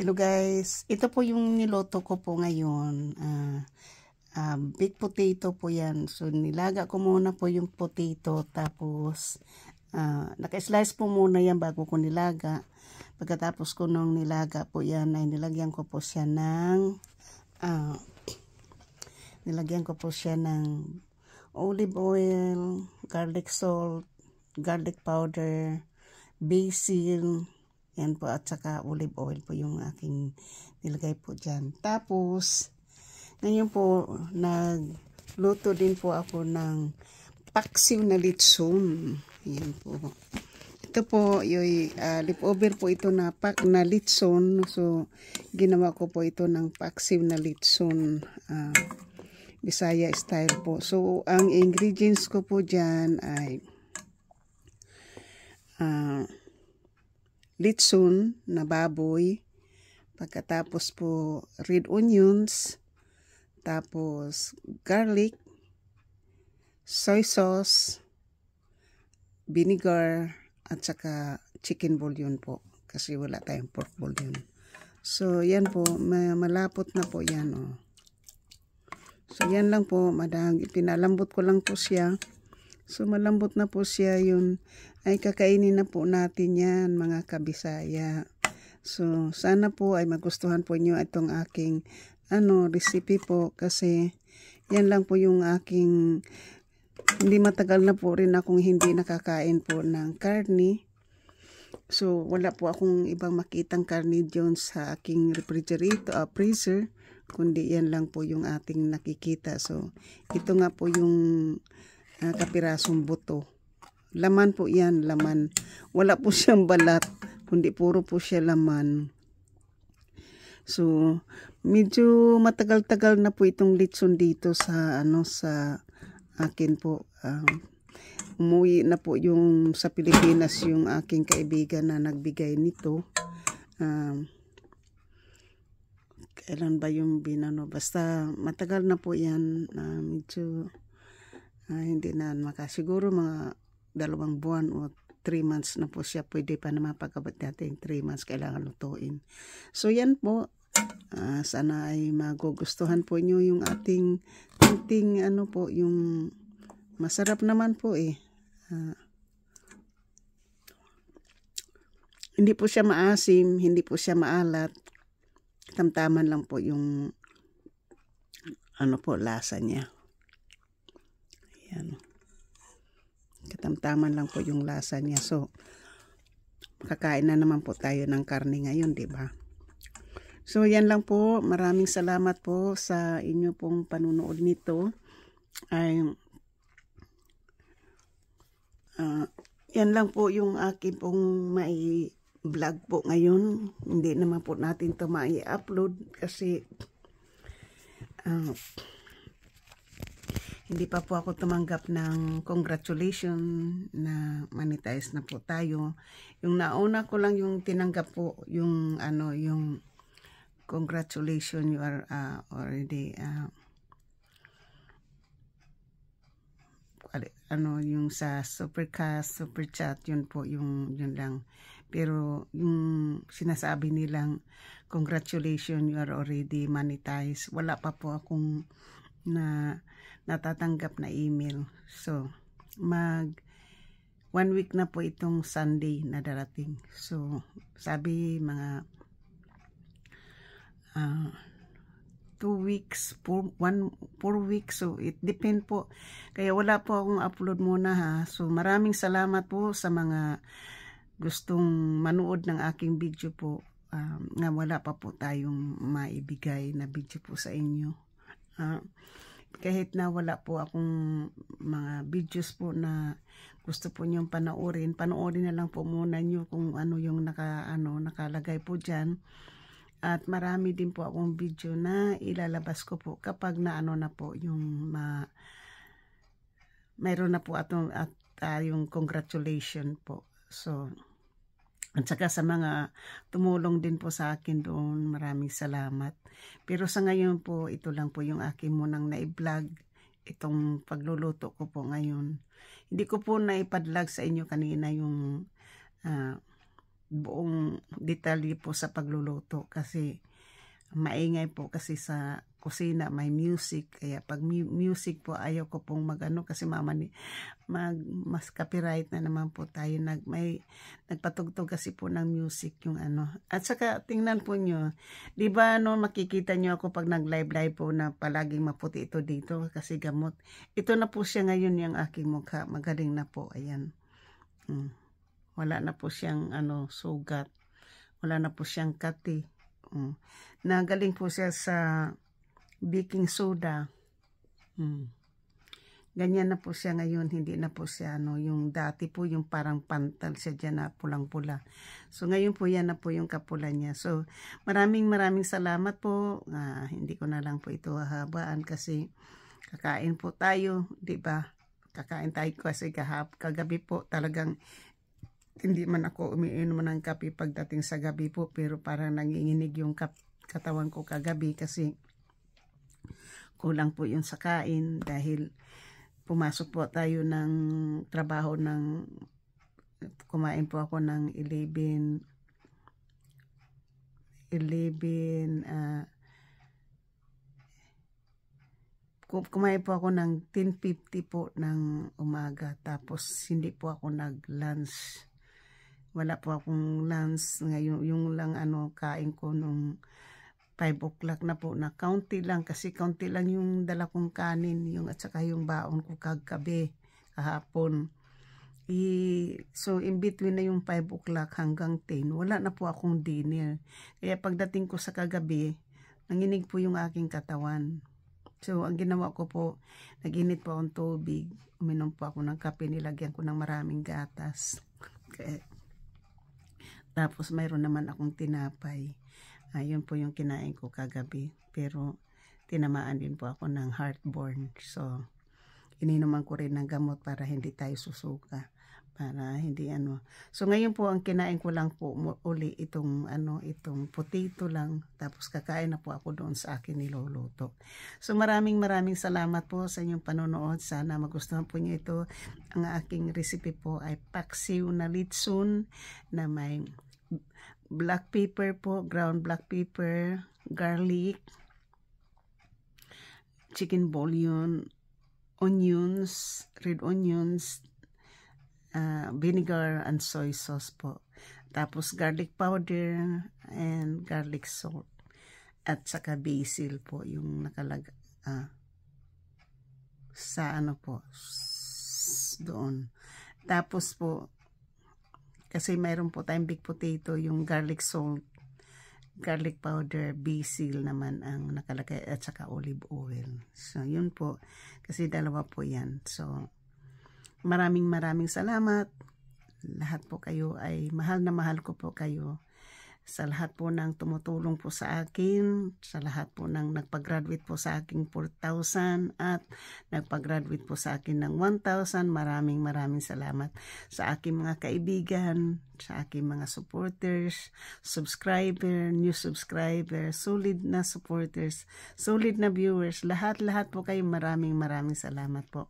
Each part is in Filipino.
Hello guys, ito po yung niloto ko po ngayon. Big potato po yan. So nilaga ko muna po yung potato, tapos naka-slice po muna yan bago ko nilaga. Pagkatapos ko nung nilaga po yan ay nilagyan ko po siya ng olive oil, garlic salt, garlic powder, basil, yan po, at saka olive oil po yung aking nilagay po dyan. Tapos, ngayon po, nagluto din po ako ng paksiw na litson. Yan po. Ito po, yung leftover po ito na litson. So, ginawa ko po ito ng paksiw na litson. Bisaya style po. So, ang ingredients ko po dyan ay litson na baboy, pagkatapos po red onions, tapos garlic, soy sauce, vinegar, at saka chicken bouillon po kasi wala tayong pork bouillon. So yan po, malapot na po yan. Oh. So yan lang po, pinalambot ko lang po siya. So malambot na po siya, yun ay kakainin na po natin yan mga kabisaya. So sana po ay magustuhan po nyo itong aking recipe po, kasi yan lang po yung aking, hindi matagal na po rin akong hindi nakakain po ng karne. So wala po akong ibang makitang karne dyan sa aking refrigerator, freezer, kundi yan lang po yung ating nakikita. So ito nga po yung kapirasong buto. Laman po yan, laman. Wala po siyang balat, kundi puro po siya laman. So, medyo matagal-tagal na po itong litson dito sa sa akin po. Umuwi na po yung sa Pilipinas yung aking kaibigan na nagbigay nito. Kailan ba yung binano? Basta matagal na po yan. Medyo hindi na makasiguro mga 2 buwan o 3 months na po siya. Pwede pa na mapagkabot natin 3 months kailangan lutuin. So yan po, sana ay magugustuhan po nyo yung ating po, yung masarap naman po hindi po siya maasim, hindi po siya maalat, tamtaman lang po yung lasa niya. Ayan. Katamtaman lang po yung lasa niya. So, kakain na naman po tayo ng karne ngayon, di ba? So, yan lang po. Maraming salamat po sa inyo pong panunood nito. Yan lang po yung aking pong vlog po ngayon. Hindi naman po natin ito mai-upload kasi hindi pa po ako tumanggap ng congratulations na monetize na po tayo. Yung nauna ko lang yung tinanggap po yung yung congratulations, you are already yung sa supercast, super chat, yun po yun lang. Pero yung sinasabi nilang congratulations, you are already monetized, wala pa po akong natatanggap na email. So, 1 week na po itong Sunday na darating. So, sabi mga 2 weeks, 4 weeks. So, it depend po. Kaya wala po akong upload muna ha. So, maraming salamat po sa mga gustong manood ng aking video po. Nga wala pa po tayong maibigay na video po sa inyo. Kahit na wala po akong mga videos po na gusto po niyong panoorin na lang po muna niyo kung ano yung nakalagay po dyan. At marami din po akong video na ilalabas ko po kapag na po yung mayroon na po yung congratulation po. So, at saka sa mga tumulong din po sa akin doon, maraming salamat. Pero sa ngayon po, ito lang po yung akin munang na-vlog, itong pagluluto ko po ngayon. Hindi ko po na-ipadlag sa inyo kanina yung buong detalye po sa pagluluto kasi maingay po kasi sa kusina, may music. Kaya pag music po, ayaw ko pong magano kasi mas copyright na naman po tayo. Nagpatugtog kasi po ng music yung ano. At saka tingnan po nyo, di ba makikita nyo ako pag nag-live po na palaging maputi ito dito kasi gamot. Ito na po siya ngayon yung aking mukha. Magaling na po, ayan. Wala na po siyang sugat. Wala na po siyang kati. Nagaling po siya sa baking soda. Ganyan na po siya ngayon. Hindi na po siya yung dati po yung parang pantal siya dyan na pulang-pula. So ngayon po yan na po yung kapula niya. So maraming salamat po. Hindi ko na lang po ito hahabaan kasi kakain po tayo, di ba? Kakain tayo kasi kagabi po talagang hindi man ako umiinom ng kape pagdating sa gabi po, pero parang nanginginig yung katawan ko kagabi kasi kulang po yun sa kain dahil pumasok po tayo ng trabaho kumain po ako ng 11 kumain po ako ng 10:50 po ng umaga, tapos hindi po ako nag-lunch. Wala po akong lunch ngayon, yung lang kain ko nung 5 o'clock na po, na kaunti lang kasi kaunti lang yung dala kong kanin, yung at saka yung baon ko kagabi kahapon. So in between na yung 5 o'clock hanggang 10, wala na po akong dinner. Kaya pagdating ko sa kagabi, nanginig po yung aking katawan. So ang ginawa ko po, naginit po akong tubig, uminom po ako ng kape, nilagyan ko ng maraming gatas. Tapos mayroon naman akong tinapay. Yun po yung kinain ko kagabi. Pero tinamaan din po ako ng heartburn. So ininuman ko rin ng gamot para hindi tayo susuka. Para hindi So ngayon po ang kinain ko lang po uli itong potato lang. Tapos kakain na po ako doon sa akin niluluto. So maraming salamat po sa inyong panonood. Sana magustuhan po niyo ito. Ang aking recipe po ay paksiw na litsun na may black pepper po, ground black pepper, garlic, chicken bouillon, onions, red onions, vinegar and soy sauce po. Tapos garlic powder and garlic salt. At saka basil po yung sa po doon. Tapos po kasi mayroon po tayong big potato, yung garlic salt, garlic powder, basil naman ang nakalagay at saka olive oil. So yun po kasi dalawa po yan. So maraming salamat. Lahat po kayo ay mahal na mahal ko po kayo. Sa lahat po ng tumutulong po sa akin, sa lahat po ng nagpag-graduate po sa akin 4,000 at nagpag-graduate po sa akin ng 1,000, maraming salamat. Sa aking mga kaibigan, sa aking mga supporters, subscriber, new subscriber, solid na supporters, solid na viewers, lahat po kayo, maraming salamat po.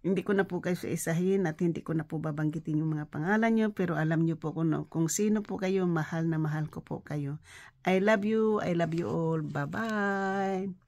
Hindi ko na po kayo isahin at hindi ko na po babanggitin yung mga pangalan nyo, pero alam nyo po kung sino po kayo, mahal na mahal ko po kayo. I love you all. Bye-bye.